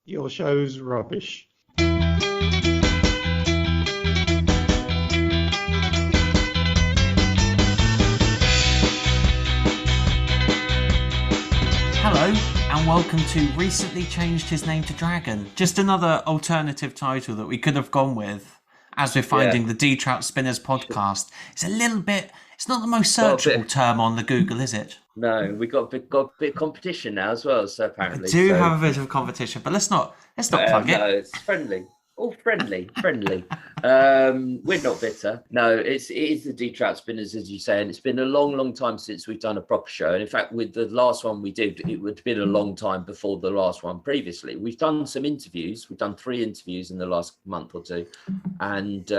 Your show's rubbish. Hello, and welcome to Recently Changed His Name to Dragon. Just another alternative title that we could have gone with, as we're finding the Trout Spinners podcast. It's a little bit, it's not the most searchable term on the Google, is it? No, we got a bit of competition now as well, so apparently. We do have a bit of competition, but let's not plug it. No, it's friendly. All friendly. We're not bitter. No, it is the Trout Spinners, as you say, and it's been a long time since we've done a proper show. And in fact, with the last one we did, it would have been a long time before the last one previously. We've done some interviews. We've done 3 interviews in the last month or two, and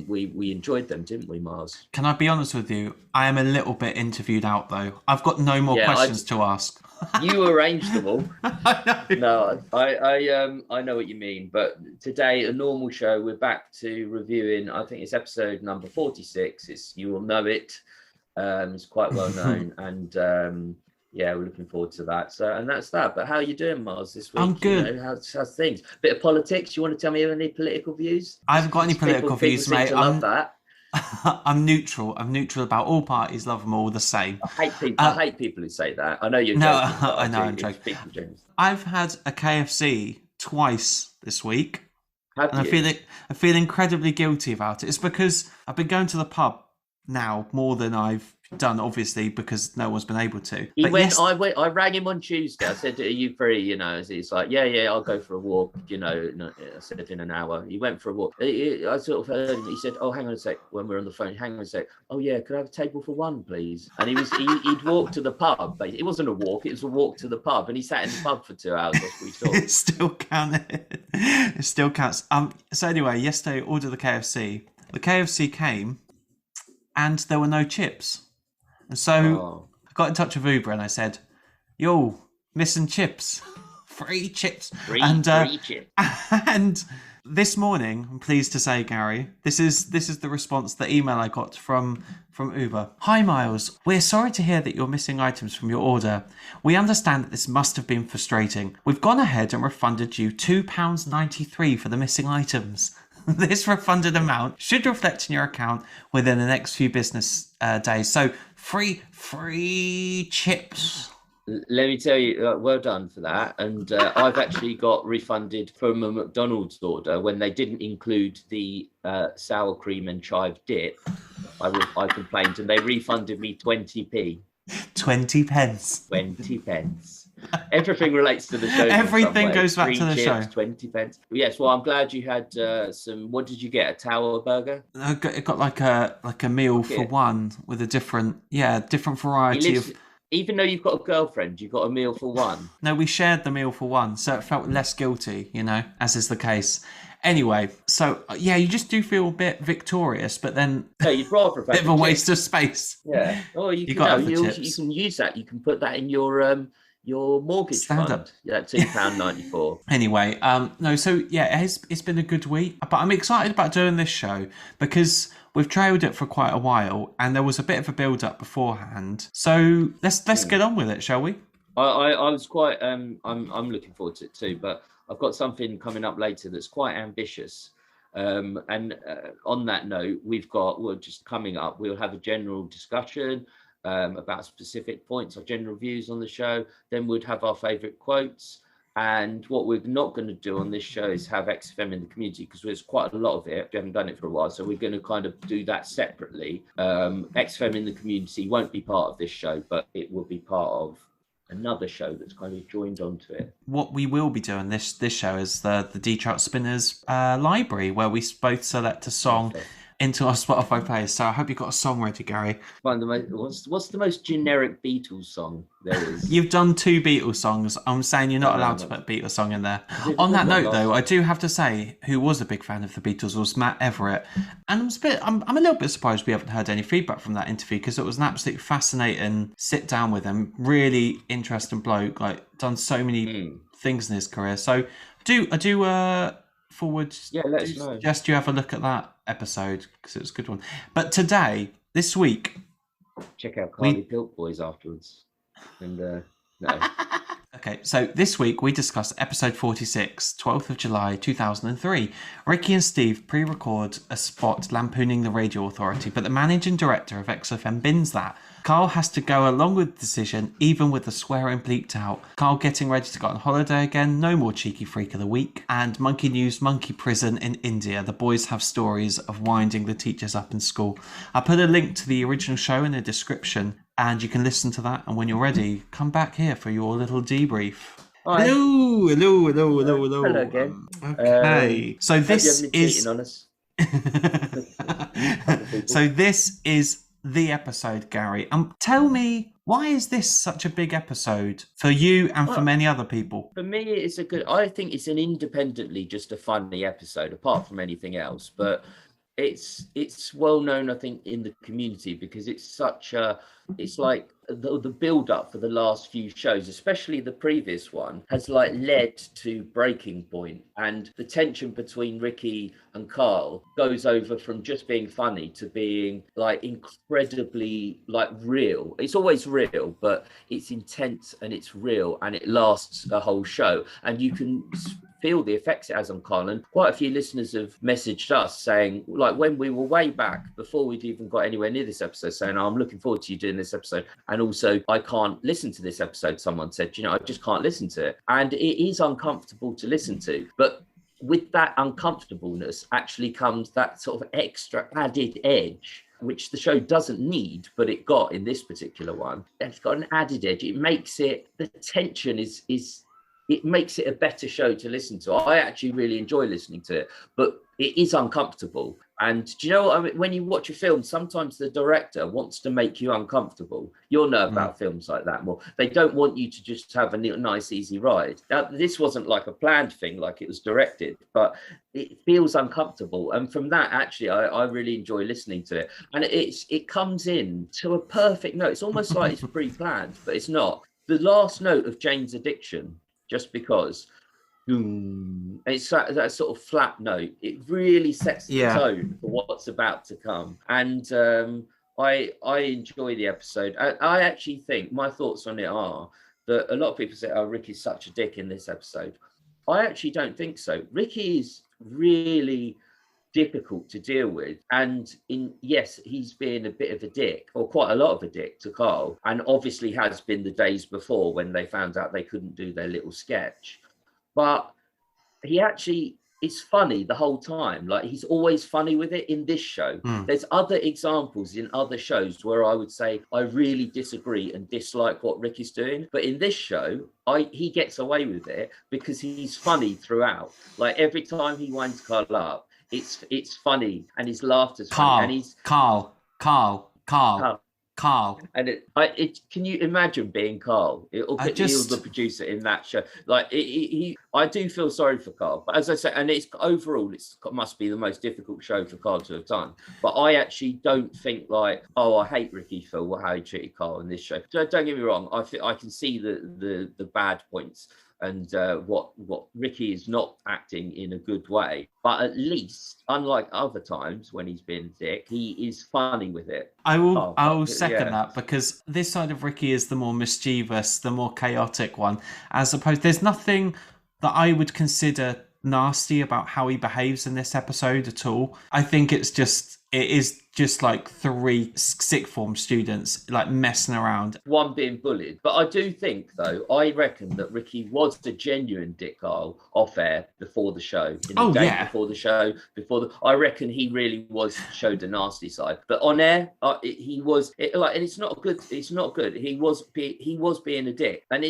we enjoyed them, didn't we, Mars? Can I be honest with you? I am a little bit interviewed out, though. I've got no more questions to ask. You arranged them all. I know. No, I know what you mean. But today, a normal show, we're back to reviewing. I think it's episode number 46. You will know it. It's quite well known, and we're looking forward to that. So, and that's that. But how are you doing, Mars, this week? I'm good. You know, how's things? Bit of politics. You want to tell me any political views? I haven't got any political views, mate. Love that. I'm neutral. I'm neutral about all parties. Love them all the same. I hate people who say that. I know you're joking. I know I'm joking. I've had a KFC twice this week, and I feel incredibly guilty about it. It's because I've been going to the pub now more than I've done, obviously, because no one's been able to. I rang him on Tuesday. I said, "Are you free?" You know, he's like, "Yeah, I'll go for a walk." You know, I said in an hour. He went for a walk. I sort of heard him. He said, "Oh, hang on a sec." When we're on the phone, hang on a sec. "Oh yeah, could I have a table for one, please?" And he'd walked to the pub. But it wasn't a walk; it was a walk to the pub. And he sat in the pub for 2 hours. That's what we saw. It still counted. It still counts. So anyway, yesterday I ordered the KFC. The KFC came, and there were no chips. And so I got in touch with Uber and I said, "Yo, missing chips, free chips." Free chips. And this morning, I'm pleased to say, Gary, this is the response, the email I got from Uber. "Hi Miles, we're sorry to hear that you're missing items from your order. We understand that this must have been frustrating. We've gone ahead and refunded you £2.93 for the missing items. This refunded amount should reflect in your account within the next few business days. So free chips." Let me tell you, well done for that. And I've actually got refunded from a McDonald's order when they didn't include the sour cream and chive dip. I complained and they refunded me 20p. 20 pence. 20 pence. Everything relates to the show. Everything goes back to the show. 20 pence. Yes, well, I'm glad you had some. What did you get? A tower burger? It got like a meal for one with a different variety of. Even though you've got a girlfriend, you've got a meal for one. No, we shared the meal for one, so it felt less guilty, as is the case. Anyway, so you just do feel a bit victorious, but then you'd rather a bit of a waste of space. Yeah. Oh, you can use that. You can put that in your mortgage fund. Yeah, £2.94. Anyway, it's been a good week, but I'm excited about doing this show because we've trailed it for quite a while, and there was a bit of a build-up beforehand. So let's get on with it, shall we? I was quite. I'm looking forward to it too, but I've got something coming up later that's quite ambitious. And on that note, we'll have a general discussion about specific points or general views on the show. Then we'd have our favourite quotes. And what we're not going to do on this show is have XFM in the community because there's quite a lot of it. We haven't done it for a while. So we're going to kind of do that separately. XFM in the community won't be part of this show, but it will be part of another show that's kind of joined onto it. What we will be doing this show is the Trout Spinners library, where we both select a song into our Spotify playlist. So I hope you've got a song ready, Gary. What's the most generic Beatles song there is? You've done 2 Beatles songs. I'm saying you're not allowed to put a Beatles song in there. On that note, though, I do have to say, who was a big fan of the Beatles was Matt Everett. And I'm a little bit surprised we haven't heard any feedback from that interview because it was an absolutely fascinating sit down with him. Really interesting bloke, done so many things in his career. So I do suggest you have a look at that episode because it was a good one. But this week, check out Carly Pilk Boys afterwards. And no. Okay, so this week we discuss episode 46, 12th of July 2003. Ricky and Steve pre-record a spot lampooning the radio authority, but the managing director of XFM bins that. Karl has to go along with the decision, even with the swearing bleeped out. Karl getting ready to go on holiday again, no more cheeky freak of the week. And Monkey News, Monkey Prison in India. The boys have stories of winding the teachers up in school. I put a link to the original show in the description, and you can listen to that. And when you're ready, come back here for your little debrief. Hi. Hello. Hello again. Okay. So this is... on us. So this is the episode, Gary. Tell me, why is this such a big episode for you and for many other people? For me, I think it's an independently just a funny episode, apart from anything else. But it's well known, I think, in the community because it's like the build up for the last few shows, especially the previous one, has like led to breaking point, and the tension between Ricky and Karl goes over from just being funny to being like incredibly like real. It's always real, but it's intense and it's real, and it lasts a whole show, and you can feel the effects it has on Karl. And quite a few listeners have messaged us saying, like, when we were way back before we'd even got anywhere near this episode, saying, oh, I'm looking forward to you doing this episode, and also I can't listen to this episode. Someone said, I just can't listen to it, and it is uncomfortable to listen to. But with that uncomfortableness actually comes that sort of extra added edge, which the show doesn't need, but it got in this particular one. It's got an added edge. It makes it, the tension it makes it a better show to listen to. I actually really enjoy listening to it, but it is uncomfortable. And do you know what I mean? When you watch a film, sometimes the director wants to make you uncomfortable. You'll know about films like that more. They don't want you to just have a nice, easy ride. Now, this wasn't like a planned thing, like it was directed, but it feels uncomfortable. And from that, actually, I really enjoy listening to it. And it comes in to a perfect note. It's almost like it's pre-planned, but it's not. The last note of Jane's Addiction, Just Because, it's that sort of flat note. It really sets the tone for what's about to come. And I enjoy the episode. I actually think my thoughts on it are that a lot of people say, oh, Ricky's such a dick in this episode. I actually don't think so. Ricky is really difficult to deal with, and yes, he's been a bit of a dick, or quite a lot of a dick, to Karl, and obviously has been the days before when they found out they couldn't do their little sketch. But he actually is funny the whole time. Like, he's always funny with it. In this show, there's other examples in other shows where I would say I really disagree and dislike what Ricky's doing, but in this show he gets away with it because he's funny throughout. Like, every time he winds Karl up, it's funny, and his laughter's funny, and he's Karl. And can you imagine being Karl? He was the producer in that show. Like, I do feel sorry for Karl, but as I say, and it must be the most difficult show for Karl to have done. But I actually don't think like, oh, I hate Ricky for how he treated Karl in this show. Don't get me wrong. I can see the bad points, and what Ricky is not acting in a good way, but at least, unlike other times when he's been dick, he is funny with it. I will second that, because this side of Ricky is the more mischievous, the more chaotic one, as opposed, there's nothing that I would consider nasty about how he behaves in this episode at all. I think it is just like three sixth form students like messing around. One being bullied. But I do think, though, I reckon that Ricky was a genuine dick Karl off air before the show. Before the show, I reckon he really showed a nasty side. But on air, he was and it's not good. It's not good. He was being a dick. And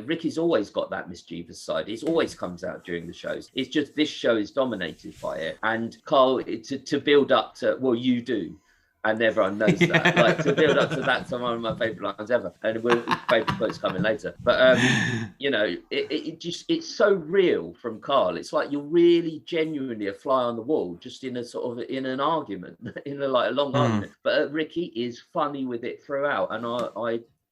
Ricky's always got that mischievous side. It always comes out during the shows. It's just this show is dominated by it. And Karl, to build up to, well, you do. And everyone knows that. Like, to build up to that, some one of my favourite lines ever. And favourite quotes coming later. But it's so real from Karl. It's like you're really genuinely a fly on the wall, just in an argument, in a long argument. But Ricky is funny with it throughout, and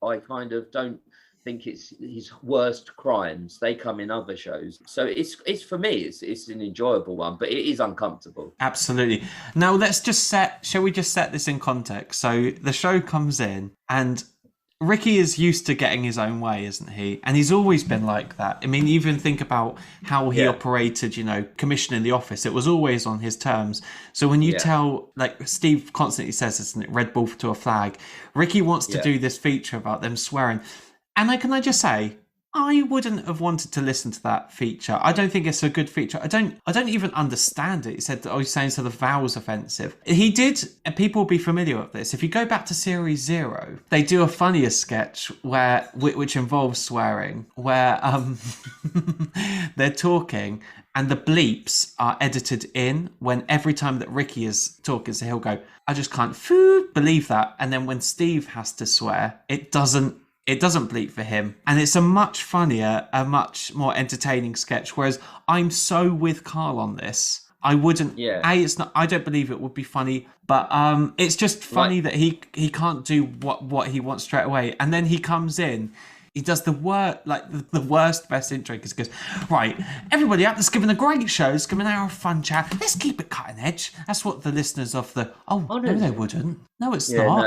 I kind of don't think it's his worst crimes. They come in other shows, so it's for me it's an enjoyable one, but it is uncomfortable. Absolutely. Now shall we just set this in context? So the show comes in, and Ricky is used to getting his own way, isn't he? And he's always been like that. I mean, even think about how he operated, commissioning the office. It was always on his terms. So when you tell, like Steve constantly says, isn't it, Red Bull to a flag, Ricky wants to do this feature about them swearing. And can I just say, I wouldn't have wanted to listen to that feature. I don't think it's a good feature. I don't even understand it. He said, he's saying so the vowel's offensive. He did, and people will be familiar with this. If you go back to series 0, they do a funnier sketch which involves swearing, where they're talking and the bleeps are edited in when every time that Ricky is talking, so he'll go, I just can't believe that. And then when Steve has to swear, it doesn't bleep for him. And it's a much funnier, a much more entertaining sketch. Whereas I'm so with Karl on this. I wouldn't, it's not, I don't believe it would be funny, but it's just funny that he can't do what he wants straight away. And then he comes in, he does the worst best intro, because he goes, right, everybody out, let's give it a great show, let's give it an hour of fun chat, let's keep it cutting edge. That's what the listeners of the, no, they wouldn't. No, it's not.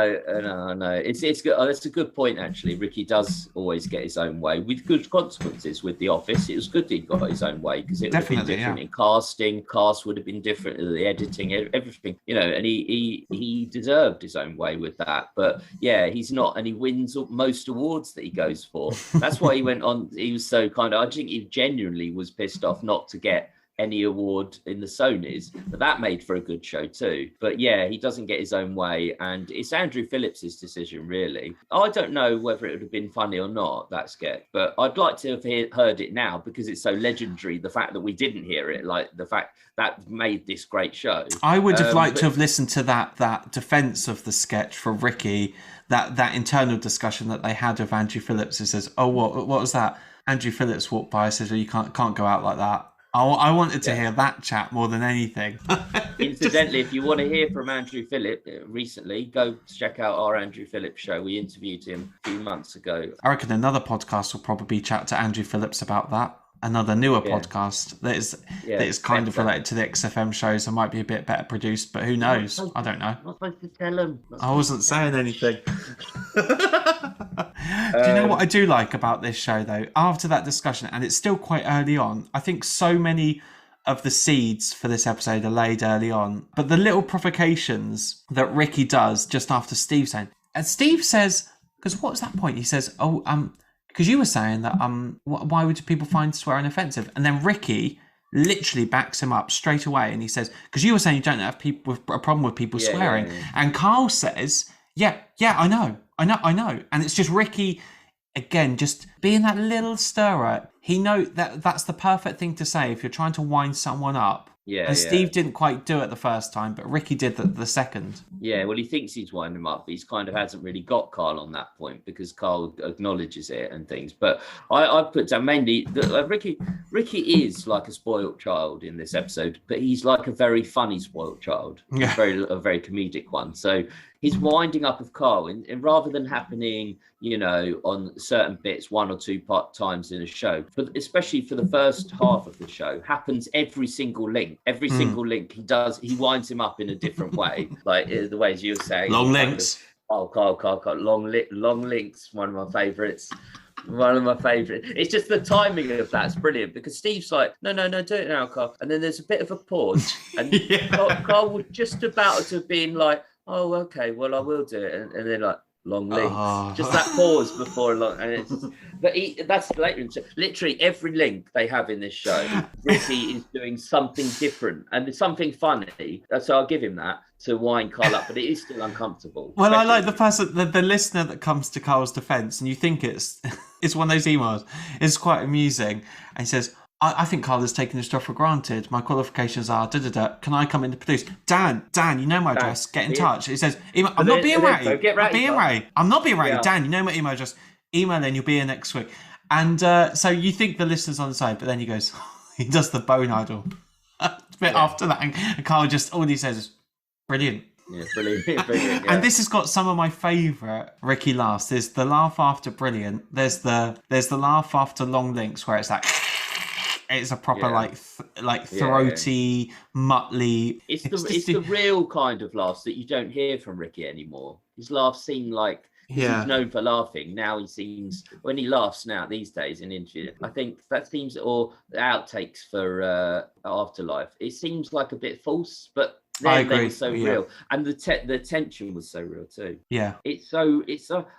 No. It's good. That's a good point, actually. Ricky does always get his own way with good consequences with The Office. It was good that he got his own way, because it would have been different in casting. Cast would have been different in the editing, everything, and he deserved his own way with that. But he's not, and he wins most awards that he goes for. That's why he went on. He was so I think he genuinely was pissed off not to get any award in the Sonys, but that made for a good show too. But he doesn't get his own way, and it's Andrew Phillips's decision, really. I don't know whether it would have been funny or not, that sketch, but I'd like to have heard it now, because it's so legendary. The fact that we didn't hear it, like the fact that made this great show. I would have liked to have listened to that defense of the sketch from Ricky, that internal discussion that they had with Andrew Phillips, who says, what was that? Andrew Phillips walked by and says, you can't go out like that. I wanted to hear that chat more than anything. Incidentally, if you want to hear from Andrew Phillip recently, go check out our Andrew Phillip show. We interviewed him a few months ago. I reckon another podcast will probably chat to Andrew Phillips about that. Another newer podcast that is kind of related to the XFM shows and might be a bit better produced, but who knows? I don't know. I'm not supposed to tell him. I wasn't saying anything. Do you know what I do like about this show, though? After that discussion, and it's still quite early on, I think so many of the seeds for this episode are laid early on. But the little provocations that Ricky does just after Steve saying, and Steve says, because what was that point? He says, because you were saying that why would people find swearing offensive? And then Ricky literally backs him up straight away, and he says, because you were saying you don't have people with a problem with people swearing, and Karl says, I know, and it's just Ricky again, just being that little stirrer. He knows that's the perfect thing to say if you're trying to wind someone up. And Steve didn't quite do it the first time, but Ricky did the second. Yeah, well, he thinks he's winding him up, but he's kind of hasn't really got Karl on that point, because Karl acknowledges it and things. But I've put down mainly that Ricky is like a spoiled child in this episode, but he's like a very funny spoiled child, a very comedic one. So his winding up of Karl, and rather than happening, on certain bits, one or two times in a show, but especially for the first half of the show, happens every single link. Every single link he winds him up in a different way, like the ways you were saying. Long links. Karl, long links. One of my favourites. It's just the timing of that's brilliant, because Steve's like, no, do it now, Karl. And then there's a bit of a pause, and Karl was just about to have been like, oh, okay, well, I will do it. And then like, long links. Just that pause before long. And it's just, but that's later. Literally every link they have in this show, Ricky is doing something different and it's something funny. So I'll give him that, to wind Karl up, but it is still uncomfortable. Well, I like the person, the listener that comes to Karl's defense, and you think it's one of those emails. It's quite amusing. And he says, I think Karl has taken this job for granted. My qualifications are da-da-da. Can I come in to produce? Dan, you know my address. Get in touch. He says, I'm not being ratty. I'm not being ratty. Yeah. Dan, you know my email address. Email in, you'll be here next week. And so you think the listener's on the side, but then he goes, he does the bone idol. A bit after that. And Karl just, all he says is, brilliant. Yeah, brilliant. Yeah. And this has got some of my favourite Ricky laughs. There's the laugh after brilliant. There's the laugh after long links, where it's like, it's a proper throaty, muttly. It's the real kind of laughs that you don't hear from Ricky anymore. His laughs seem like because Yeah. he's known for laughing. Now he seems, when he laughs now these days in interviews, I think that seems, or the outtakes for Afterlife, it seems like a bit false, but I then they agree. were so Yeah. real, and the tension was so real too. Yeah. It's so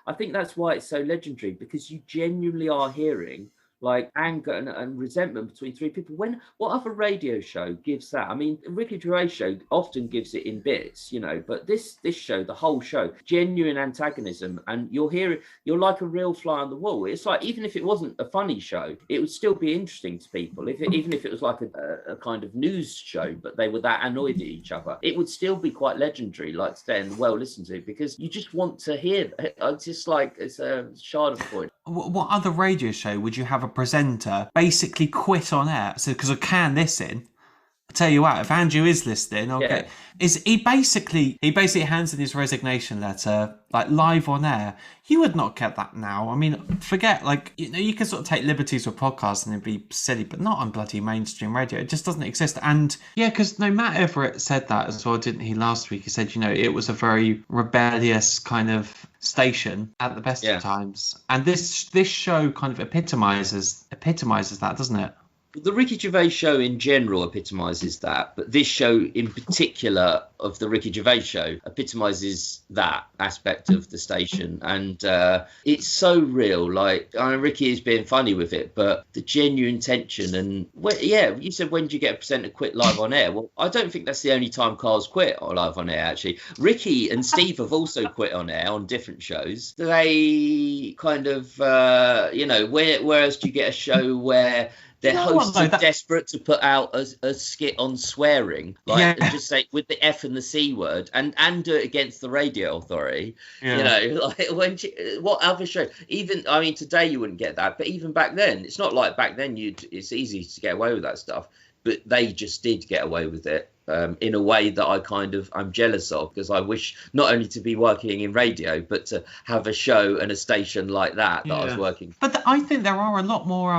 I think that's why it's so legendary, because you genuinely are hearing like anger and resentment between three people. What other radio show gives that? I mean, Ricky Gervais show often gives it in bits, you know, but this show, the whole show, genuine antagonism, and you're like a real fly on the wall. It's like, even if it wasn't a funny show, it would still be interesting to people. Even if it was like a kind of news show, but they were that annoyed at each other, it would still be quite legendary, like stay and well listened to, because you just want to hear. It's just like, it's a shard of point. What other radio show would you have a presenter basically quit on air? So, because I can listen. I tell you what, if Andrew is listening, okay, he basically hands in his resignation letter like live on air. You would not get that now. I mean, forget, like, you know, you can sort of take liberties with podcasts and it'd be silly, but not on bloody mainstream radio. It just doesn't exist. And yeah, because Matt Everett said that as well, didn't he, last week? He said, you know, it was a very rebellious kind of station at the best of times. And this show kind of epitomizes that, doesn't it? The Ricky Gervais show in general epitomises that, but this show in particular of the Ricky Gervais show epitomises that aspect of the station. And it's so real. Like, I mean, Ricky is being funny with it, but the genuine tension and, you said, when do you get a presenter quit live on air? Well, I don't think that's the only time Karl's quit live on air, actually. Ricky and Steve have also quit on air on different shows. They kind of, where else do you get a show where their hosts are desperate to put out a skit on swearing, and just say with the F and the C word, and do it against the radio authority. You know, like what other show? Even, I mean, today you wouldn't get that, but even back then, it's not like back then it's easy to get away with that stuff. But they just did get away with it in a way that I'm jealous of, because I wish not only to be working in radio, but to have a show and a station like that I was working. But I think there are a lot more.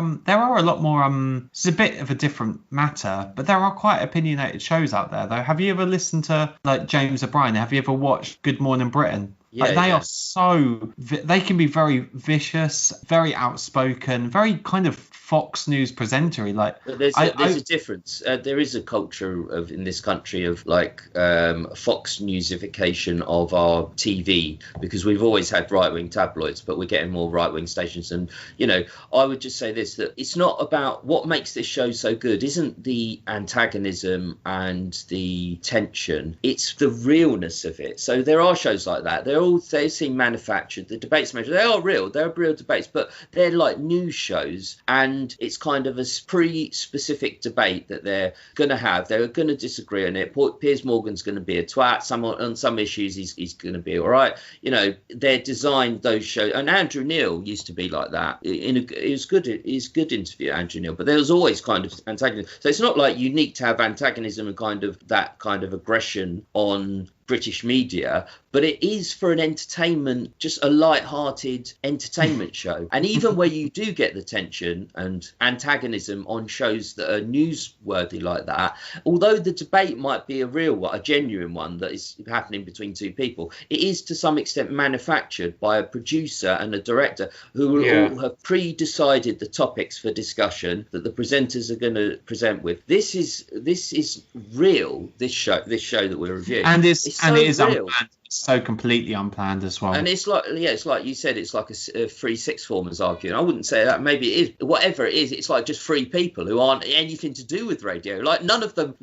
It's a bit of a different matter, but there are quite opinionated shows out there, though. Have you ever listened to like James O'Brien? Have you ever watched Good Morning Britain? They are so. They can be very vicious, very outspoken, very kind of Fox News presenter-y. Like, there's a difference. There is a culture in this country of like Fox Newsification of our TV, because we've always had right-wing tabloids, but we're getting more right-wing stations. And you know, I would just say this: that it's not about what makes this show so good. Isn't the antagonism and the tension? It's the realness of it. So there are shows like that. They seem manufactured. The debates, they are real. They're real debates, but they're like news shows, and it's kind of a pre-specific debate that they're going to have. They're going to disagree on it. Piers Morgan's going to be a twat. On some issues, he's going to be all right. You know, they're designed, those shows. And Andrew Neil used to be like that. It was good. It's good interview, Andrew Neil. But there was always kind of antagonism. So it's not like unique to have antagonism and kind of that kind of aggression on British media, but it is for an entertainment, just a light-hearted entertainment show. And even where you do get the tension and antagonism on shows that are newsworthy like that, although the debate might be a real one, a genuine one that is happening between two people, it is to some extent manufactured by a producer and a director who all have pre-decided the topics for discussion that the presenters are going to present with. This is real. This show that we're reviewing, and it is real. Unplanned. It's so completely unplanned as well. And it's like, it's like you said, it's like a free sixth formers arguing. I wouldn't say that. Maybe it is. Whatever it is, it's like just three people who aren't anything to do with radio. Like none of them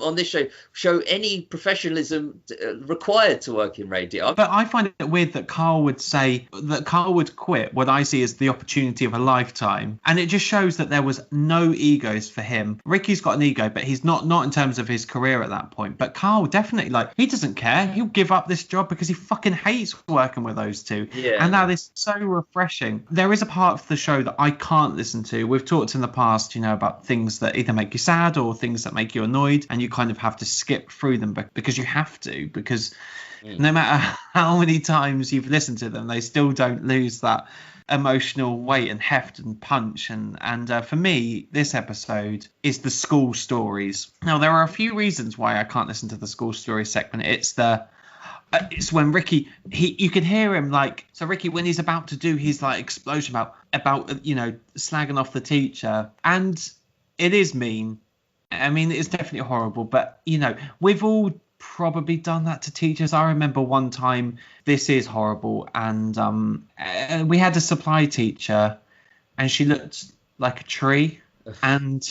on this show any professionalism required to work in radio. But I find it weird that Karl would quit what I see as the opportunity of a lifetime, and it just shows that there was no egos for him. Ricky's got an ego, but he's not in terms of his career at that point. But Karl definitely, like, he doesn't care. He'll give up this job because he fucking hates working with those two. And that is so refreshing. There is a part of the show that I can't listen to. We've talked in the past, you know, about things that either make you sad or things that make you annoyed, and you kind of have to skip through them because you have to, because no matter how many times you've listened to them, they still don't lose that emotional weight and heft and punch. And for me, this episode is the school stories. Now, there are a few reasons why I can't listen to the school stories segment. It's the It's when Ricky, you can hear him like, so Ricky, when he's about to do his like explosion about slagging off the teacher, and it is mean. I mean, it's definitely horrible, but we've all probably done that to teachers. I remember one time, this is horrible, and we had a supply teacher, and she looked like a tree, and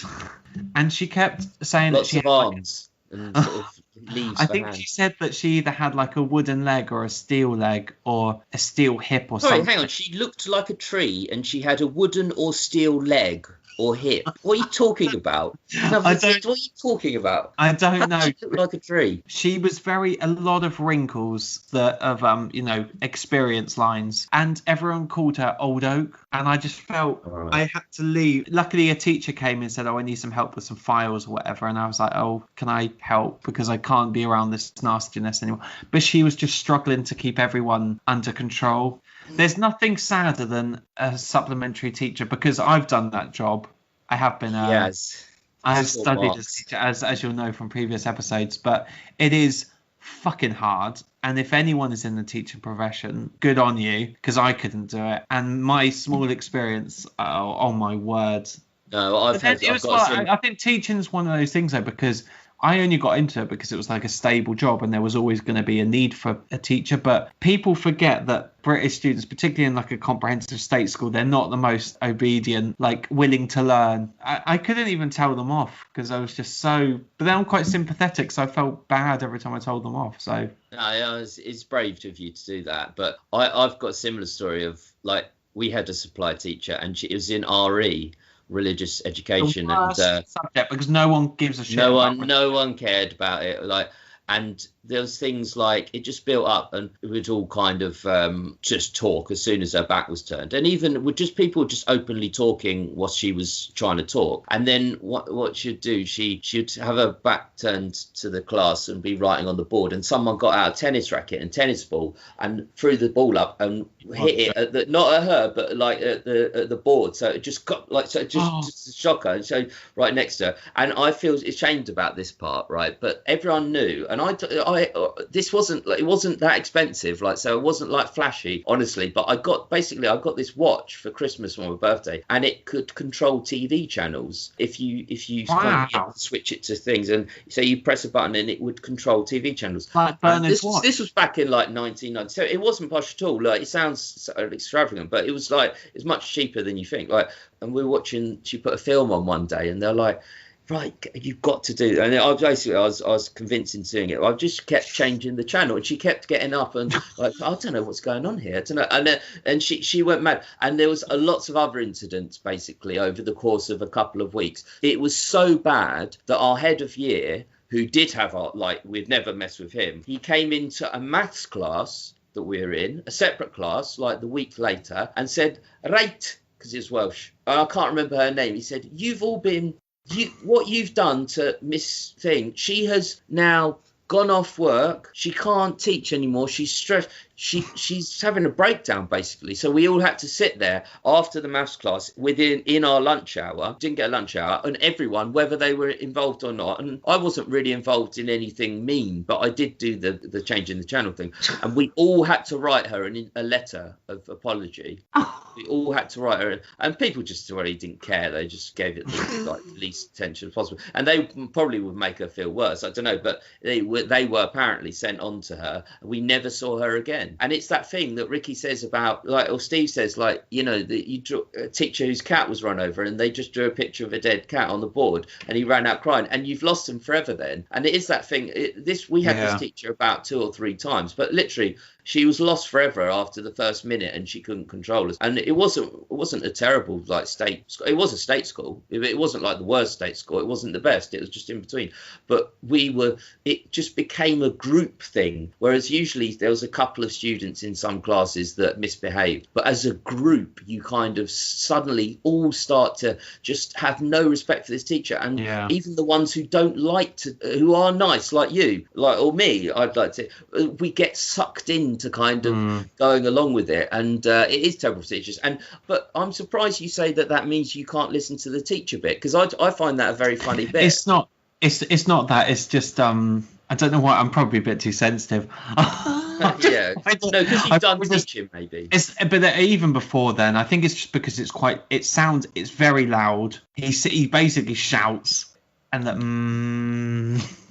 she kept saying lots that she of had arms and sort of leaves. I think she said that she either had like a wooden leg or a steel leg or a steel hip or Sorry, something. hang on. She looked like a tree and she had a wooden or steel leg or hip. What are you talking about? What are you talking about? I don't know. She looked like a tree. She was a lot of wrinkles of experience lines, and everyone called her Old Oak, and I just felt I had to leave. Luckily, a teacher came and said, "Oh, I need some help with some files or whatever," and I was like, "Oh, can I help? Because I can't be around this nastiness anymore." But she was just struggling to keep everyone under control. There's nothing sadder than a supplementary teacher, because I've done that job. I have been. Yes. I have studied as a teacher, as you'll know from previous episodes, but it is fucking hard. And if anyone is in the teaching profession, good on you, because I couldn't do it. And my small experience, oh my word. No, I think teaching's one of those things though, because I only got into it because it was like a stable job and there was always going to be a need for a teacher. But people forget that British students, particularly in like a comprehensive state school, they're not the most obedient, like willing to learn. I couldn't even tell them off because I was just but then I'm quite sympathetic, so I felt bad every time I told them off. So it's brave of you to do that. But I've got a similar story of like, we had a supply teacher and she was in RE, religious education, and subject, because no one gives a shit. No one cared about it. Like, and there was things like it just built up, and it would all kind of just talk as soon as her back was turned, and even with just people just openly talking while she was trying to talk. And then what she'd do, she'd have her back turned to the class and be writing on the board, and someone got out a tennis racket and tennis ball and threw the ball up and hit it not at her but like at the board, so it just got like, so just to shock her, and so right next to her. And I feel ashamed about this part, right? But everyone knew, and this wasn't like, it wasn't that expensive, like, so it wasn't like flashy, honestly, but I got this watch for Christmas for my birthday, and it could control TV channels if you kind of switch it to things, and so you press a button and it would control TV channels. Like Bernard's watch. This was back in like 1990, so it wasn't posh at all. Like, it sounds so extravagant, but it was like, it's much cheaper than you think. Like, and we were watching, she put a film on one day, and they're like, right, you've got to do. And I was convinced into doing it. I just kept changing the channel, and she kept getting up and like, I don't know what's going on here. I don't know. And she went mad. And there was lots of other incidents basically over the course of a couple of weeks. It was so bad that our head of year, who did have we'd never mess with him, he came into a maths class that we were in, a separate class, like the week later, and said, right, because he's Welsh, I can't remember her name. He said, you've all been, what you've done to Miss Thing, she has now gone off work. She can't teach anymore. She's stressed. She's having a breakdown, basically. So we all had to sit there after the maths class in our lunch hour. Didn't get a lunch hour, and everyone, whether they were involved or not. And I wasn't really involved in anything mean, but I did do the changing the channel thing. And we all had to write her a letter of apology. We all had to write her, and people just really didn't care. They just gave it the least attention as possible, and they probably would make her feel worse. I don't know, but they were apparently sent on to her. We never saw her again. And it's that thing that Ricky says about, like, or Steve says, like, you know, you drew a teacher whose cat was run over, and they just drew a picture of a dead cat on the board, and he ran out crying, and you've lost him forever then. And it is that thing. We had this teacher about 2 or 3 times, but literally she was lost forever after the first minute, and she couldn't control us. And it wasn't a terrible state school. It was a state school. It wasn't like the worst state school. It wasn't the best. It was just in between. But it just became a group thing, whereas usually there was a couple of students in some classes that misbehaved. But as a group, you kind of suddenly all start to just have no respect for this teacher. And even the ones who don't like to, who are nice, like you, or me, I'd like to, we get sucked into kind of going along with it. And it is terrible for teachers. But I'm surprised you say that means you can't listen to the teacher bit, because I find that a very funny bit. It's not that. It's just I I don't know why. I'm probably a bit too sensitive. Yeah, no, because you've done teaching, maybe. But even before then, I think it's just because it's very loud. He basically shouts, and that.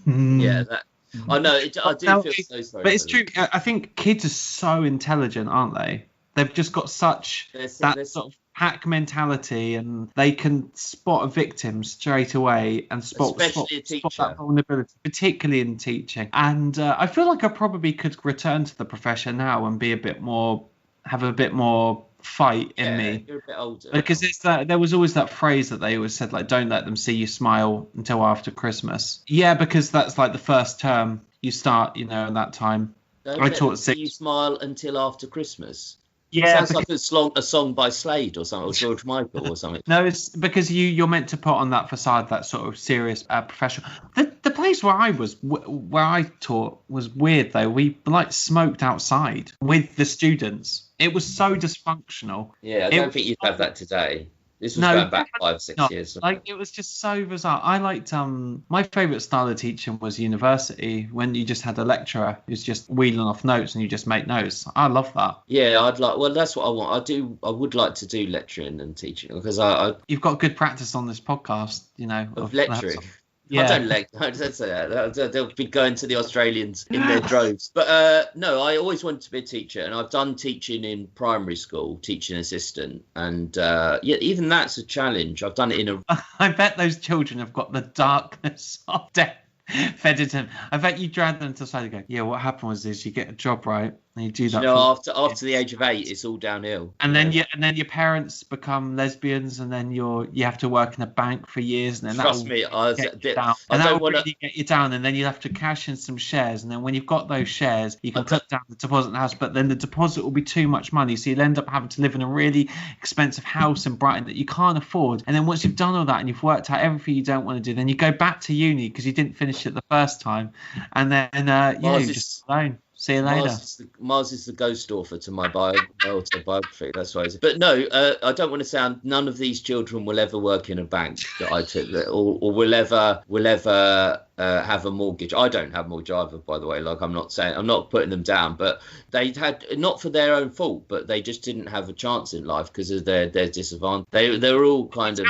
Yeah, that. I know. I do feel so sorry. But it's true. I think kids are so intelligent, aren't they? They've just got such that sort of pack mentality, and they can spot a victim straight away and spot that vulnerability, particularly in teaching. And I feel like I probably could return to the profession now and be have a bit more fight in me. You're a bit older. Because there was always that phrase that they always said, like, don't let them see you smile until after Christmas. Yeah, because that's like the first term you start, in that time. Don't let them see you smile until after Christmas. Yeah, sounds like a song by Slade or something, or George Michael or something. No, it's because you're meant to put on that facade, that sort of serious professional. The place where I taught was weird though. We smoked outside with the students. It was so dysfunctional. Yeah, I don't think you'd have that today. This was going back 5 or 6 years. It was just so bizarre. I liked my favourite style of teaching was university, when you just had a lecturer who's just wheeling off notes and you just make notes. I love that. Yeah, that's what I want. I would like to do lecturing and teaching, because you've got good practice on this podcast, of lecturing. Yeah. I don't say that. They'll be going to the Australians in their droves. But no, I always wanted to be a teacher, and I've done teaching in primary school, teaching assistant, and even that's a challenge. I've done it I bet those children have got the darkness of death fed into them. I bet you drag them to the side and go, yeah, what happened was you get a job, right? And you do that. After the age of 8, it's all downhill. And then your parents become lesbians, and then you have to work in a bank for years, and then trust me, I don't want to get you down, and then you have to cash in some shares, and then when you've got those shares, you can put down the deposit in the house, but then the deposit will be too much money, so you'll end up having to live in a really expensive house in Brighton that you can't afford. And then once you've done all that and you've worked out everything you don't want to do, then you go back to uni because you didn't finish it the first time, and then you're just alone. See you later. Mars is the ghost author to my autobiography. That's why. But no, I don't want to sound. None of these children will ever work in a bank that I took, or will ever have a mortgage. I don't have a mortgage either, by the way. Like, I'm not putting them down, but they had, not for their own fault, but they just didn't have a chance in life because of their disadvantage. They were all kind of.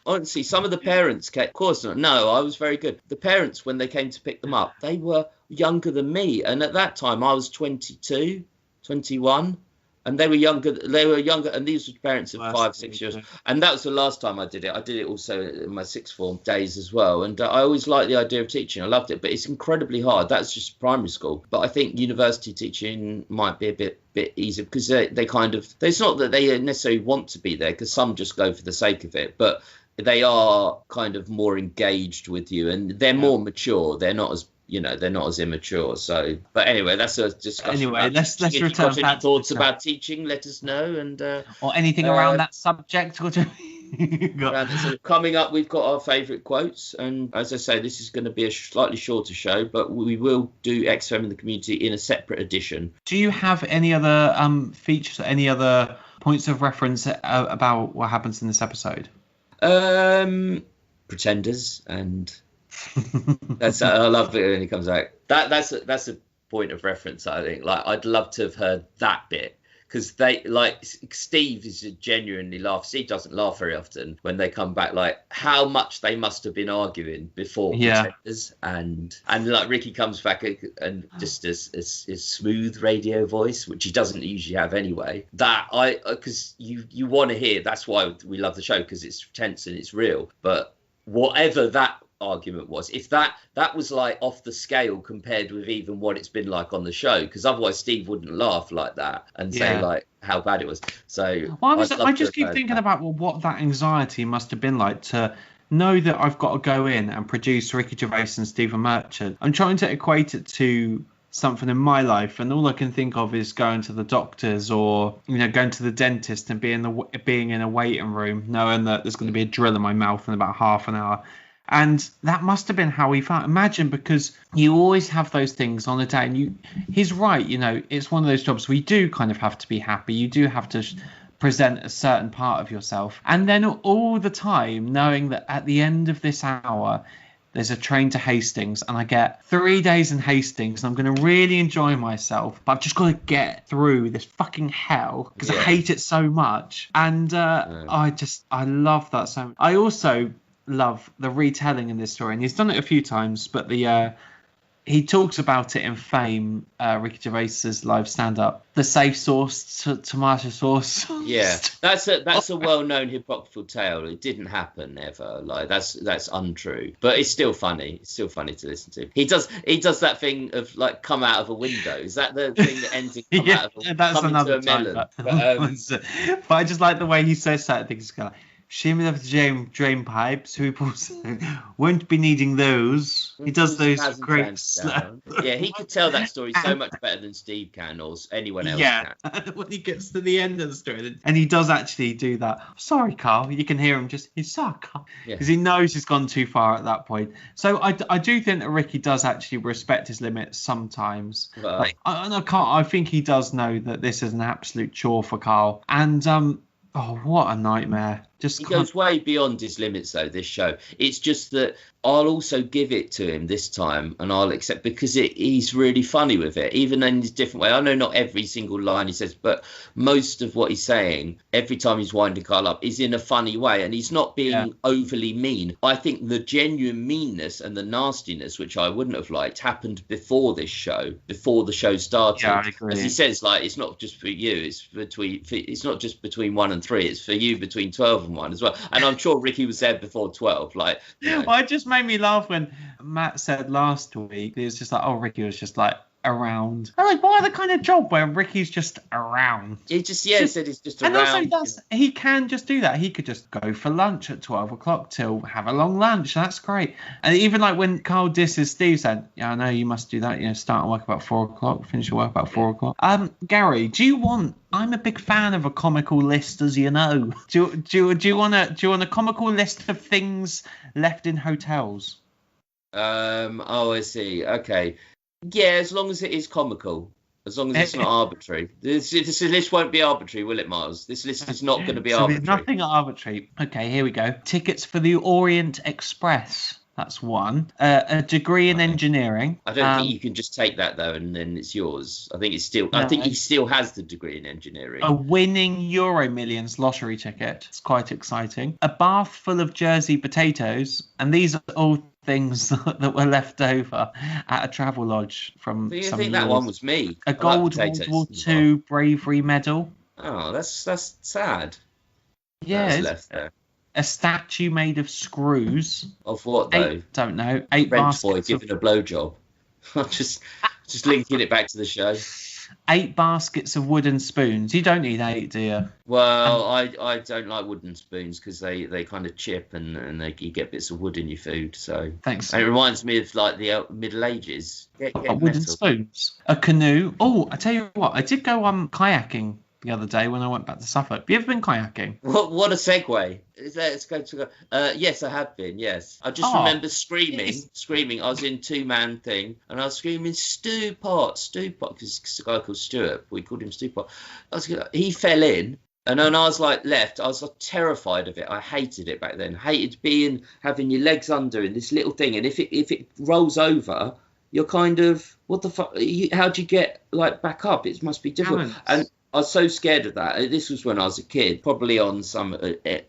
Honestly, some of the parents of course not. No, I was very good. The parents, when they came to pick them up, they were younger than me, and at that time I was 22, 21, and they were younger, and these were parents of 5, 6 years, and that was the last time I did it. I did it also in my sixth form days as well, and I always liked the idea of teaching. I loved it, but it's incredibly hard. That's just primary school, but I think university teaching might be a bit easier, because they kind of, it's not that they necessarily want to be there, because some just go for the sake of it, but they are kind of more engaged with you, and they're more mature. They're not as they're not as immature. So, but anyway, that's a discussion. Anyway, let's return back. Any thoughts about teaching? Let us know, and or anything around that subject. So coming up, we've got our favourite quotes, and as I say, this is going to be a slightly shorter show, but we will do XFM in the community in a separate edition. Do you have any other features, any other points of reference about what happens in this episode? Pretenders, and that's I love it when he comes out. That's a point of reference. I think, like, I'd love to have heard that bit, because they, like, Steve is a genuinely laugh. Steve doesn't laugh very often when they come back. Like, how much they must have been arguing before Pretenders, and like Ricky comes back and just as smooth radio voice, which he doesn't usually have anyway. That because you want to hear. That's why we love the show, because it's tense and it's real. But whatever that argument was, if that was like off the scale compared with even what it's been like on the show, because otherwise Steve wouldn't laugh like that and say like how bad it was. So I just keep thinking about what that anxiety must have been like, to know that I've got to go in and produce Ricky Gervais and Stephen Merchant. I'm trying to equate it to something in my life, and all I can think of is going to the doctors, or going to the dentist and being in a waiting room knowing that there's going to be a drill in my mouth in about half an hour. And that must have been how he felt. Imagine, because you always have those things on a day, and he's right, it's one of those jobs where you do kind of have to be happy. You do have to present a certain part of yourself. And then all the time knowing that at the end of this hour, there's a train to Hastings, and I get 3 days in Hastings, and I'm going to really enjoy myself, but I've just got to get through this fucking hell because I hate it so much. And I love that so much. I also love the retelling in this story, and he's done it a few times, but he talks about it in Fame, Ricky Gervais's live stand-up. The safe sauce, tomato sauce. Yeah, that's a well-known hypocritical tale. It didn't happen ever. Like that's untrue, but it's still funny. It's still funny to listen to. He does that thing of like come out of a window. Is that the thing that ends in come out of a, that's come another into a melon? But I just like the way he says that. I think it's kind of, shame of the drain pipes. Who won't be needing those. He does those great. Yeah, he could tell that story so much better than Steve can or anyone else can. When he gets to the end of the story, and he does actually do that. Sorry, Karl. You can hear him just. He's sorry, Karl, because he knows he's gone too far at that point. So I do think that Ricky does actually respect his limits sometimes. Like, I think he does know that this is an absolute chore for Karl, and oh, what a nightmare. He goes way beyond his limits, though, this show. It's just that I'll also give it to him this time, and I'll accept, because he's really funny with it, even in his different way. I know not every single line he says, but most of what he's saying, every time he's winding Karl up, is in a funny way, and he's not being overly mean. I think the genuine meanness and the nastiness, which I wouldn't have liked, happened before this show, before the show started. Yeah, I agree. As he says, like, it's not just for you, it's not just between 1 and 3, it's for you between 12 and 1 as well. And I'm sure Ricky was there before 12. Like, well, it just made me laugh when Matt said last week, it was just like, oh, Ricky was just like around. I'm like, what other kind of job where Ricky's just around? He said he's just around. And also, he can just do that. He could just go for lunch at 12 o'clock till have a long lunch. That's great. And even like when Karl disses Steve, said, yeah, I know you must do that. Start work about 4 o'clock, finish your work about 4 o'clock. Gary, I'm a big fan of a comical list, as you know. Do you want a comical list of things left in hotels? Oh, I see. Okay. Yeah, as long as it is comical. As long as it's not arbitrary. This list won't be arbitrary, will it, Miles? This list is not going to be arbitrary. There's nothing arbitrary. Okay, here we go. Tickets for the Orient Express. That's one. A degree in engineering. I don't think you can just take that, though, and then it's yours. I think it's still. I think he still has the degree in engineering. A winning Euro Millions lottery ticket. It's quite exciting. A bath full of Jersey potatoes, and these are all things that were left over at a travel lodge from. I think that one was me. A gold World War II bravery medal. Oh, that's sad. Yeah, that's left there. A statue made of screws. Of what, though? Don't know. 8 French baskets boy giving a blowjob. I'm just linking it back to the show. 8 baskets of wooden spoons. You don't need 8, do you? Well, I don't like wooden spoons because they kind of chip and you get bits of wood in your food. So thanks. And it reminds me of like the Middle Ages. Wooden spoons. A canoe. Oh, I tell you what. I did go kayaking the other day when I went back to Suffolk. Have you ever been kayaking? What a segue. Let's go to yes, I have been. Yes, I just remember screaming. I was in 2-man thing, and I was screaming, Stew Pot, because it's a guy called Stuart. We called him Stew Pot. He fell in, and then I was like left. I was like, terrified of it. I hated it back then. Hated having your legs under in this little thing, and if it rolls over, you're kind of, what the fuck? How do you get like back up? It must be difficult. And I was so scared of that. This was when I was a kid, probably on some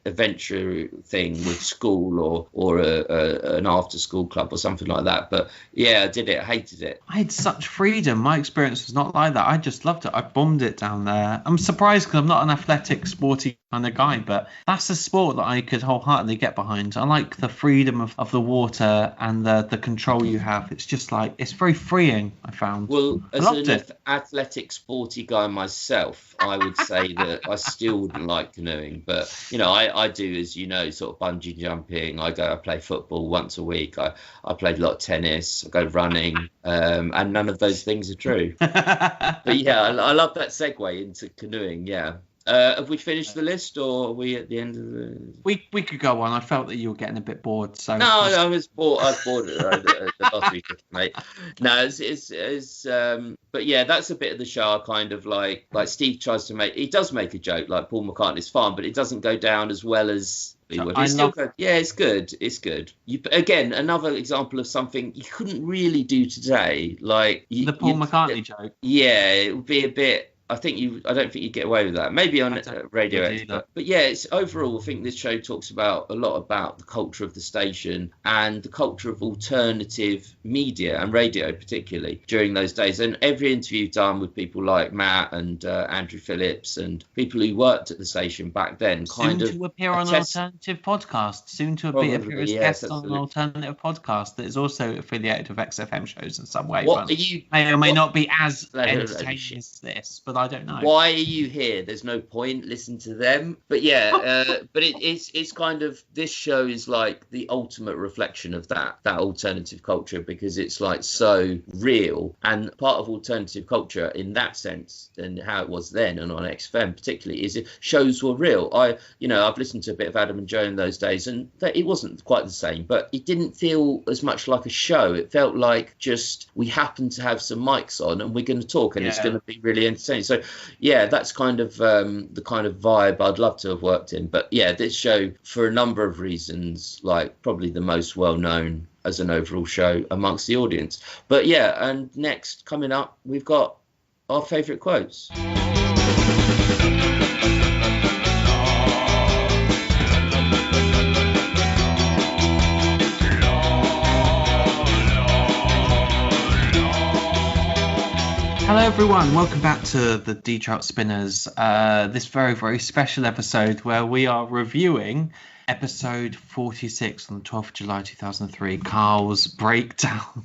adventure thing with school or an after-school club or something like that. But yeah, I did it. I hated it. I had such freedom. My experience was not like that. I just loved it. I bombed it down there. I'm surprised because I'm not an athletic, sporty kind of guy, but that's a sport that I could wholeheartedly get behind. I like the freedom of the water and the control you have. It's just like, it's very freeing, I found. Well, as an athletic, sporty guy myself, I would say that I still wouldn't like canoeing, but I do, as you know, sort of bungee jumping. I play football once a week. I played a lot of tennis. I go running, and none of those things are true. But yeah, I love that segue into canoeing. Yeah. Have we finished the list, or are we at the end of the? We could go on. I felt that you were getting a bit bored. So no, I was bored. I was bored at the lottery ticket, mate. No, it's but yeah, that's a bit of the show. I kind of like Steve tries to make. He does make a joke like Paul McCartney's fine, but it doesn't go down as well as probably would. Yeah, it's good. It's good. Again, another example of something you couldn't really do today. Like the Paul McCartney joke. Yeah, it would be a bit. I don't think you'd get away with that. Maybe on Radio X, but yeah, it's overall. I think this show talks about a lot about the culture of the station and the culture of alternative media and radio, particularly during those days. And every interview done with people like Matt and Andrew Phillips and people who worked at the station back then, soon to appear on an alternative podcast. Soon to appear as guest on an alternative podcast that is also affiliated with XFM shows in some way. May or may not be as entertaining as this, but I don't know. Why are you here? There's no point. Listen to them. But yeah, but it's kind of, this show is like the ultimate reflection of that alternative culture, because it's like so real, and part of alternative culture in that sense and how it was then and on XFM particularly is shows were real. I've listened to a bit of Adam and Joe in those days, and it wasn't quite the same, but it didn't feel as much like a show. It felt like just we happen to have some mics on and we're going to talk, and it's going to be really entertaining. So yeah, that's kind of the kind of vibe I'd love to have worked in. But yeah, this show, for a number of reasons, like probably the most well known as an overall show amongst the audience. But yeah, and next coming up, we've got our favourite quotes. Hello everyone, welcome back to the Trout Spinners, this very, very special episode where we are reviewing episode 46 on the 12th of July 2003, Karl's breakdown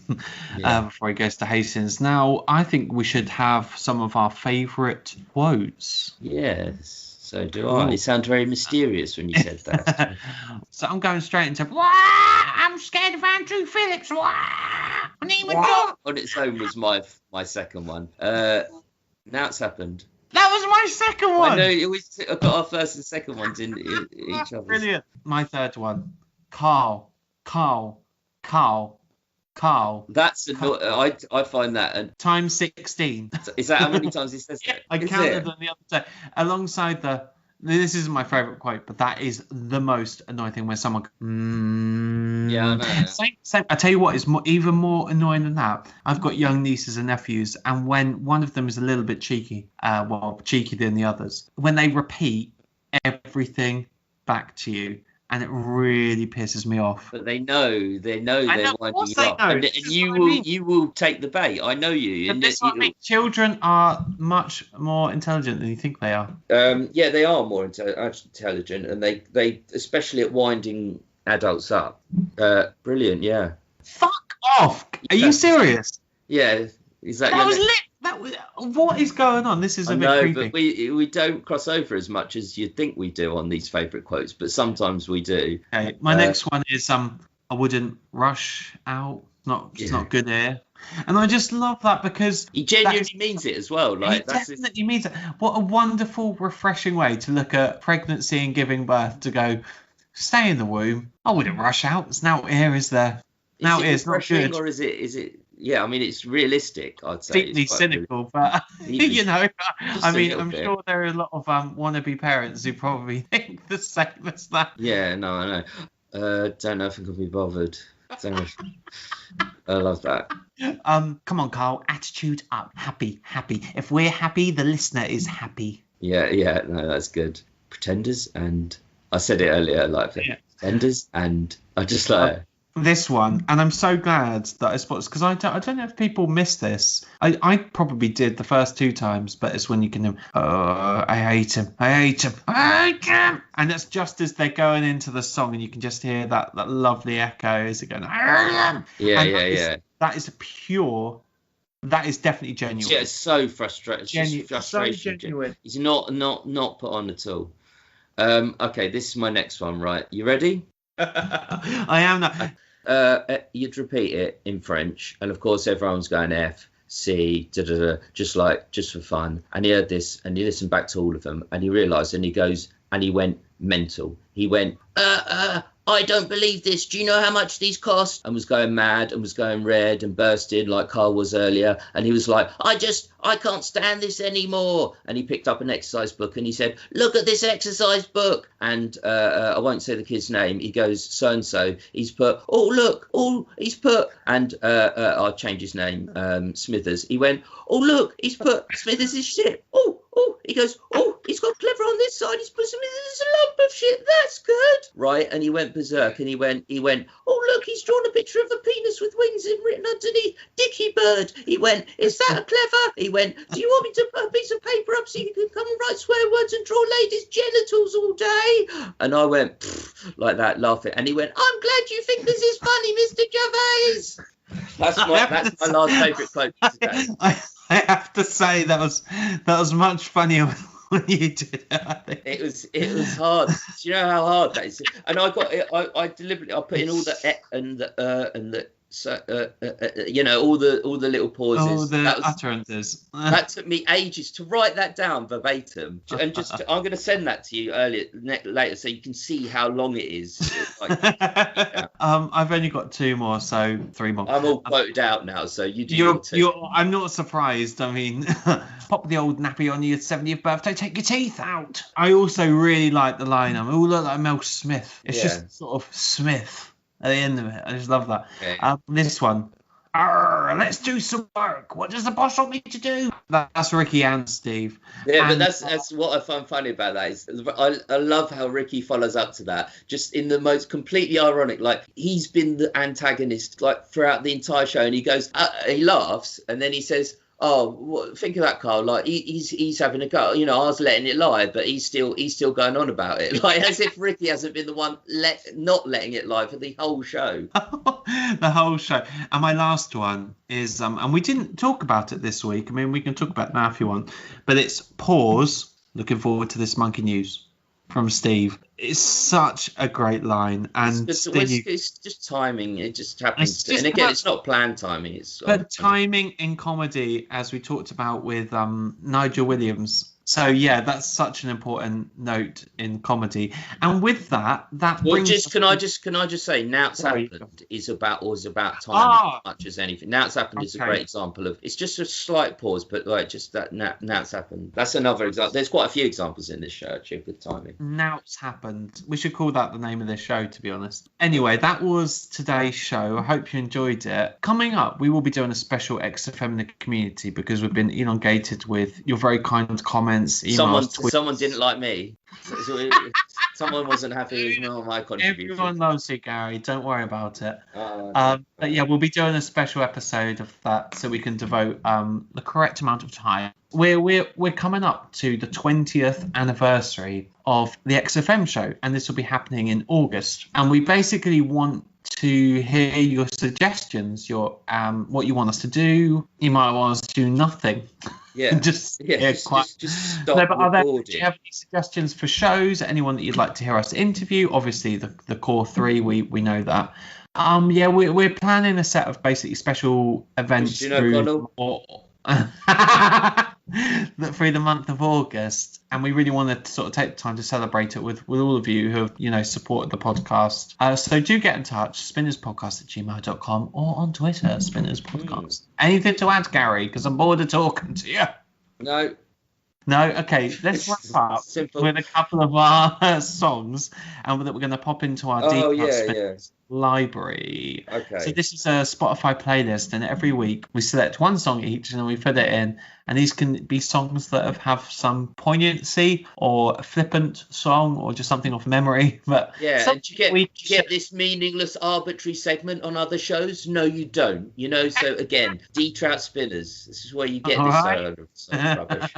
before he goes to Hastings. Now, I think we should have some of our favourite quotes. Yes, so do I. You sound very mysterious when you said that. So I'm going straight into, I'm scared of Andrew Phillips. On its own was my second one. Nowt's happened. That was my second one. I know, I got our first and second ones in each other. Brilliant. My third one. Karl. That's I find that times 16. Is that how many times he says that? I counted them the other day. Alongside this isn't my favourite quote, but that is the most annoying thing when someone. Yeah, I know. Same. I tell you what is even more annoying than that. I've got young nieces and nephews, and when one of them is a little bit cheeky, cheekier than the others, when they repeat everything back to you, and it really pisses me off. But they know they're winding you up, and you will take the bait. I know you. And this what I mean. Children are much more intelligent than you think they are. Yeah, they are more intelligent, and they especially at winding adults up. Brilliant. Yeah. Fuck off! Are you serious? Yeah, exactly. That was lit. What is going on? This is a bit creepy. But we don't cross over as much as you'd think we do on these favourite quotes, but sometimes we do. Okay, my next one is I wouldn't rush out. It's not good here. And I just love that because he genuinely means it as well. Like he definitely means it. What a wonderful, refreshing way to look at pregnancy and giving birth. To go, stay in the womb. I wouldn't rush out. It's now here, is there? Now it is not good. Or is it? Yeah, I mean, it's realistic, I'd say. Deeply cynical, but, I mean, I'm sure there are a lot of wannabe parents who probably think the same as that. Yeah, no, I know. Don't know if I could be bothered. I love that. Come on, Karl, attitude up. Happy. If we're happy, the listener is happy. Yeah, no, that's good. Pretenders, and I said it earlier, Pretenders, and I just like... This one, and I'm so glad that I spotted, because I don't know if people miss this. I probably did the first two times, but it's when you can I hate him, and that's just as they're going into the song, and you can just hear that lovely echo as it going. Yeah. That is pure. That is definitely genuine. Yeah, it's so frustrating. So genuine. It's not put on at all. Okay, this is my next one. Right, you ready? I am not. You'd repeat it in French, and of course everyone's going F, C, just for fun. And he heard this, and he listened back to all of them, and he realised, and he goes, and he went mental. He went, I don't believe this. Do you know how much these cost? And was going mad and was going red and bursting like Karl was earlier. And he was like, I can't stand this anymore. And he picked up an exercise book and he said, look at this exercise book. And I won't say the kid's name. He goes, so-and-so. He's put, and I'll change his name, Smithers. He went, oh, look, he's put Smithers' shit. He goes, he's got clever on this side. He's put Smithers' a lump of shit. That's good. Right. And he went berserk and he went, look, he's drawn a picture of a penis with wings and written underneath, Dicky Bird. He went, is that clever? He went, do you want me to put a piece of paper up so you can come and write swear words and draw ladies' genitals all day? And I went, like that, laughing. And he went, I'm glad you think this is funny, Mr. Gervais. That's my last favourite quote today. I have to say that was much funnier when you did it. I think. It was hard. Do you know how hard that is? And I deliberately put in all the and the so all the little pauses. Oh, the utterances. That took me ages to write that down verbatim. And I'm going to send that to you later so you can see how long it is. I've only got 2 more, so 3 more. I'm all quoted out now, so you do. I'm not surprised. I mean, pop the old nappy on your 70th birthday, take your teeth out. I also really like the line, I'm all look like Mel Smith. It's just sort of Smith at the end of it. I just love that. Okay. This one. Let's do some work. What does the boss want me to do? That's Ricky and Steve. Yeah, but that's what I find funny about that is I love how Ricky follows up to that, just in the most completely ironic. Like, he's been the antagonist like throughout the entire show, and he goes, he laughs, and then he says, think of that, Karl. Like, he's having a go. I was letting it lie, but he's still going on about it. Like, as if Ricky hasn't been the one not letting it lie for the whole show. The whole show. And my last one is, and we didn't talk about it this week. I mean, we can talk about it now if you want, but it's pause. Looking forward to this monkey news from Steve. It's such a great line, and it's just timing. It just happens. And again, it's not planned timing. But timing in comedy, as we talked about with Nigel Williams. So yeah, that's such an important note in comedy. And with that brings. Can I just say, Nowt's Happened is about time as much as anything. Nowt's Happened is a great example of. It's just a slight pause, but like just that Nowt's Happened. That's another example. There's quite a few examples in this show actually with timing. Nowt's Happened. We should call that the name of this show, to be honest. Anyway, that was today's show. I hope you enjoyed it. Coming up, we will be doing a special XFM in the community because we've been elongated with your very kind comments. Someone didn't like me. Someone wasn't happy with my contribution. Everyone loves you, Gary. Don't worry about it. But yeah, we'll be doing a special episode of that so we can devote the correct amount of time. We're coming up to the 20th anniversary of the XFM show, and this will be happening in August. And we basically want to hear your suggestions, your what you want us to do. You might want us to do nothing. Yeah, just stop recording. Do you have any suggestions for shows? Anyone that you'd like to hear us interview? Obviously, the core 3, we know that. We're planning a set of basically special events through the month of August, and we really want to sort of take the time to celebrate it with all of you who have supported the podcast. So do get in touch, spinnerspodcast@gmail.com, or on Twitter, spinnerspodcast. Anything to add, Gary? Because I'm bored of talking to you. No, okay. Let's wrap up with a couple of our songs, and that we're going to pop into our library. Okay. So this is a Spotify playlist, and every week we select one song each, and then we put it in. And these can be songs that have some poignancy, or a flippant song, or just something off memory. But and do you get this meaningless, arbitrary segment on other shows? No, you don't. So again, Trout Spinners. This is where you get this rubbish.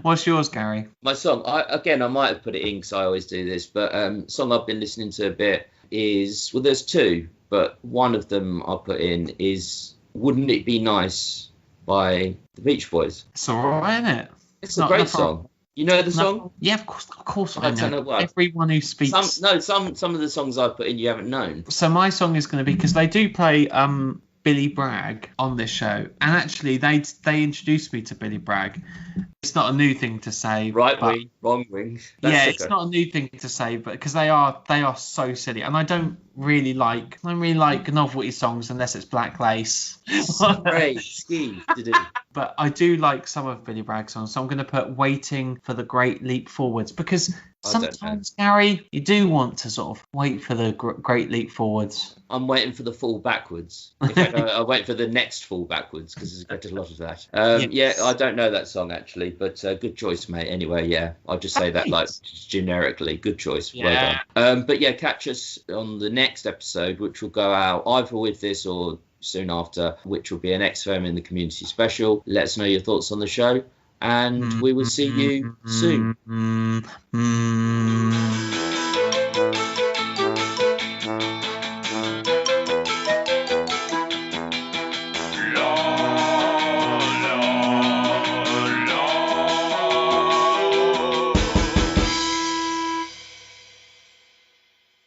What's yours, Gary? My song. I might have put it in because I always do this, but song I've been listening to a bit is, well, there's 2, but one of them I'll put in is "Wouldn't It Be Nice" by the Beach Boys. It's all right, isn't it? It's a great song. You know the song? Yeah, of course I know. Everyone who speaks. Some of the songs I put in you haven't known. So my song is going to be, because they do play Billy Bragg on this show, and actually they introduced me to Billy Bragg. It's not a new thing to say. Right but, wing, wrong wing. It's not a new thing to say, but because they are so silly, and I don't really like novelty songs unless it's Black Lace. Great ski to do. But I do like some of Billy Bragg's songs, so I'm going to put "Waiting for the Great Leap Forwards" because sometimes, Gary, you do want to sort of wait for the great leap forwards. I'm waiting for the fall backwards. In fact, I wait for the next fall backwards because there's a lot of that. Yeah, I don't know that song actually, but good choice, mate. Anyway, yeah, I'll just say that like generically. Good choice. Yeah. Well done. But yeah, catch us on the next episode, which will go out either with this or soon after, which will be an XFM in the community special. Let us know your thoughts on the show, and we will see you soon.